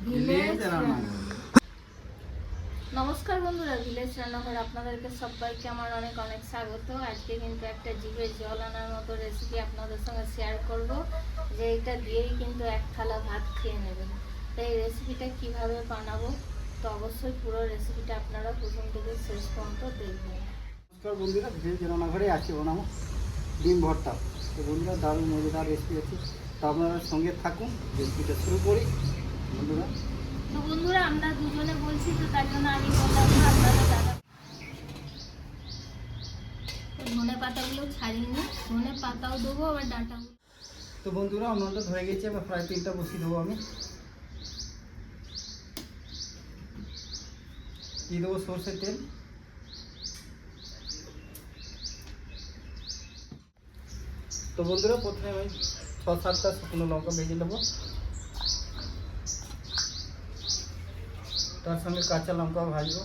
Village রান্নাঘর। নমস্কার বন্ধুরা, ভিলেজ রান্নাঘর আপনাদেরকে সবাইকে আমার অনেক অনেক স্বাগত। আজকে কিন্তু একটা জিভে জল আনার মতো রেসিপি আপনাদের সঙ্গে শেয়ার করব, যে এটা দিয়েই কিন্তু এক থালা ভাত খেয়ে নেবেন। তো এই রেসিপিটা কিভাবে বানাবো, তো অবশ্যই পুরো রেসিপিটা আপনারা প্রথম থেকে শেষ পর্যন্ত দেখবেন। নমস্কার বন্ধুরা, ভিলেজ রান্নাঘরে আজকে বানাবো ডিম ভর্তা। তো বন্ধুরা, দারুণ মজাদার রেসিপি আছে, তো আপনারা সঙ্গে থাকুন। রেসিপিটা শুরু করি বন্ধুরা। তো বন্ধুরা, আমরা দুজনে বলছি, তো তার জন্য আমি বললাম না আপনারা দাদা। ধনে পাতাগুলো ছাড়িয়ে নিই, ধনে পাতাও দেবো আবার ডাঁটাও। তো বন্ধুরা, উনুনটা ধরে গেছে, এবার ফ্রাই প্যানটা বসিয়ে দেবো। আমি দিয়ে দেবো সরষের তেল। তো বন্ধুরা, প্রথমে আমি 6-7টা শুকনো লঙ্কা ভেজে নেবো, তার সঙ্গে কাঁচা লঙ্কাও ভাজবো।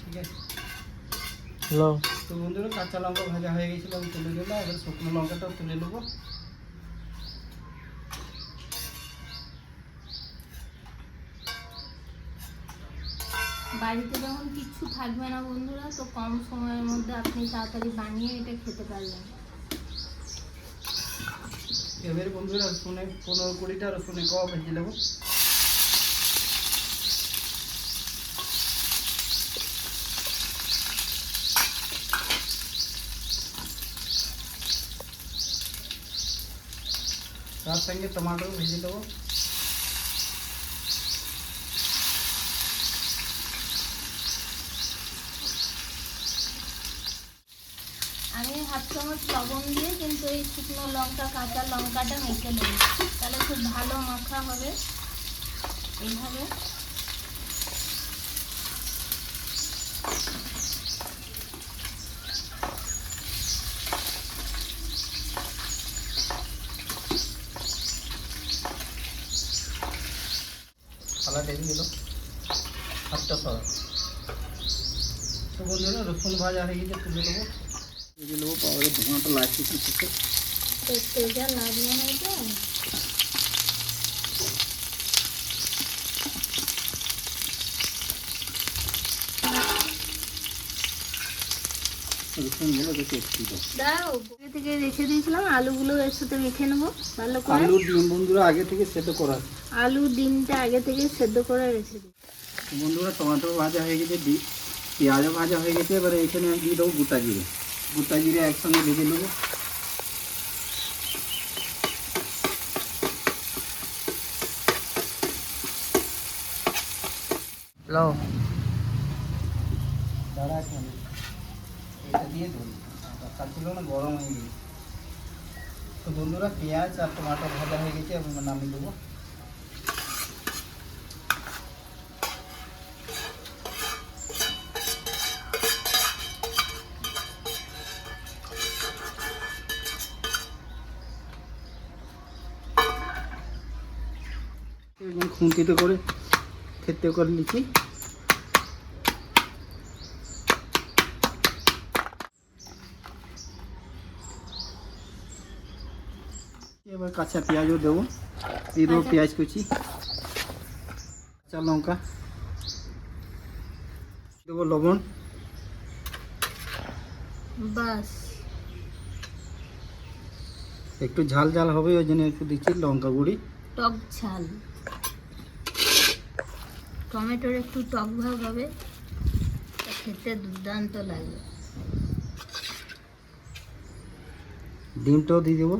ঠিক আছে, তো বন্ধুরা, কাঁচা লঙ্কা ভাজা হয়ে গেছিল, আমি তুলে দিলাম। এবার শুকনো লঙ্কাটাও তুলে নেবো। বাড়িতে যখন কিচ্ছু থাকবে না বন্ধুরা, তো কম সময়ের মধ্যে আপনি তাড়াতাড়ি বানিয়ে এটা খেতে পারবেন। এবারে বন্ধুরা, রসুনে 15-20টা রসুনে কম ভেজে নেবো। তার সঙ্গে টমাটো ভেজে দেবো। আমি 1/2 চামচ লবণ দিয়ে কিন্তু এই শুকনো লঙ্কা কাঁচা লঙ্কাটা মেখে নেব, তাহলে খুব ভালো মাখা হবে। এইভাবে থালা টেনে দিল 7টা সরা। তো বন্ধুরা, রসুন ভাজা হয়ে গেছে, তুলে নেবো। তুলে নেবো, পাওয়ারে ধোঁয়াটা লাগছে কিছুতে। তেজা লাগিয়ে নেবে। রসুনগুলো দেখে একটু দাও, আগে থেকে রেখে দিয়েছিলাম, আলুগুলো এর সাথে মেখে নেবো ভালো করে। আলু ডিম বন্ধুরা আগে থেকে সেদ্ধ করা আছে। আলু ডিমটা আগে থেকে সেদ্ধ করে রেখে দিই। বন্ধুরা, টমেটো ভাজা হয়ে গেছে, পেঁয়াজও ভাজা হয়ে গেছে। এবারে এখানে আমি দিয়ে দেবো গোটা জিরে। গোটা জিরে একসঙ্গে ভেজে নেবো। দাঁড়া, এখন এটা দিয়ে দেবো, খাচ্ছিল না, গরম হয়ে গেছে। তো বন্ধুরা, পেঁয়াজ আর টমাটো ভাজা হয়ে গেছে, আমি নামিয়ে দেবো। এবং খুন্তিতে করে খেতে করে নিচ্ছি। এবার কাঁচা পেঁয়াজও দেবো, দিয়ে দেবো পেঁয়াজ কুচি, কাঁচা লঙ্কা দেবো, লবণ, বাস একটু ঝাল ঝাল হবে ওই জন্য একটু দিচ্ছি লঙ্কা গুঁড়ি। টক ঝাল, টমেটোর একটু টক ভাব হবে, খেতে দুর্দান্ত লাগবে। ডিমটাও দিয়ে দেবো।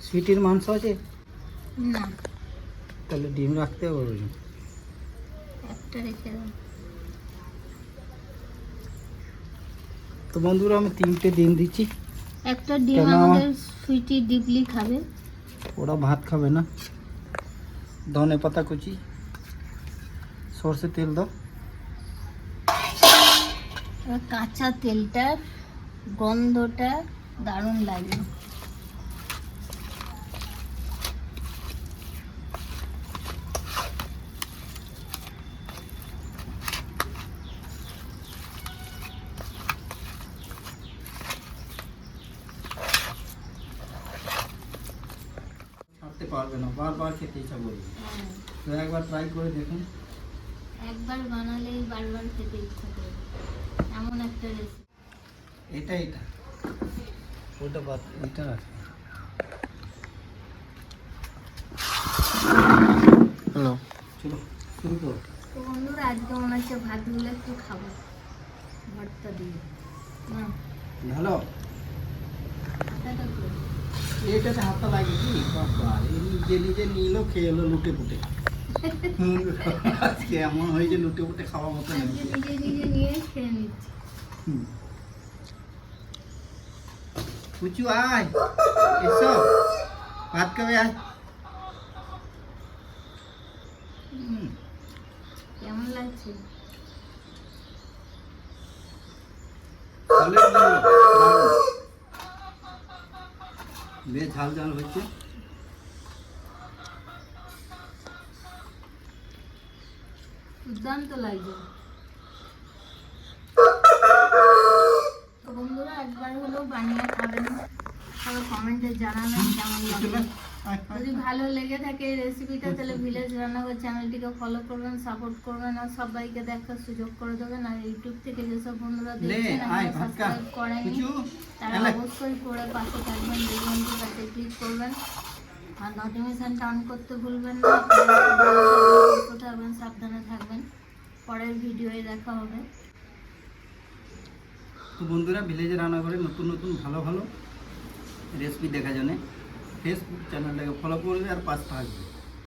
সুইটের মাংস আছে না, তাহলে ডিম রাখতে হবে। এক এটা রেখে দাও। তো বন্ধুরা আমি 3টে ডিম দিচ্ছি, একটা ডিম কেন? আমাদের সুইটি ডিপলি খাবে। ওরা ভাত খাবে না। ধনে পাতা কুচি, সর্ষে তেল দাও। আর কাঁচা তেলটার গন্ধটা দারুণ লাগে। ছাড়তে পারবে না, বারবার খেতে ইচ্ছা করবে। তো একবার ট্রাই করে দেখুন। একবার বানালেই বারবার খেতে ইচ্ছা করবে, এমন একটা রেসিপি। এটা ওটা বাদ, এটা রাখো। হ্যালো, চলো শুরু করো। তো বন্ধুরা আজকে মনে হচ্ছে ভাতগুলো একটু খাবো ভর্তা দিয়ে। না ভালো, হাতাটা করি। এটাতে হাতটা লাগে কি বাবা, এই নিজে নিজে নিলো, খেয়ে এলো লুটে পুটে। আজকে এমন হয়েছে লুটে পুটে খাওয়া মতো নেই। আজকে নিজে নিজে নিয়ে খেয়ে নিচ্ছি। পুচু আয়, এসো ভাত খাবে আয়। কেমন লাগছে? ভালোই লাগলো, দারুণ। বেশ ঝাল ঝাল হচ্ছে। দুর্দান্ত লাগছে। তো বন্ধুরা একবার হলেও বানিয়ে খাবেন, সবাই কমেন্টে জানাবেন কেমন লাগবে। যদি ভালো লেগে থাকে এই রেসিপিটা তাহলে ভিলেজ রান্নাঘর চ্যানেলটিকে ফলো করবেন, সাপোর্ট করবেন আর সবাইকে দেখার সুযোগ করে দেবেন। আর ইউটিউব থেকে যেসব বন্ধুরা দেখছেন এখনো সাবস্ক্রাইব করেনি তারা অবশ্যই করে পাশে থাকবেন, বেল আইকনটির কাছে ক্লিক করবেন আর নোটিফিকেশনটা অন করতে ভুলবেন না। আপনারা সুস্থ থাকবেন, সাবধানে থাকবেন। পরের ভিডিওয়ে দেখা হবে। তো বন্ধুরা ভিলেজে রান্নাঘরে নতুন নতুন ভালো ভালো রেসিপি দেখার জন্য ফেসবুক চ্যানেলটাকে ফলো করবে আর পাশে থাকবে।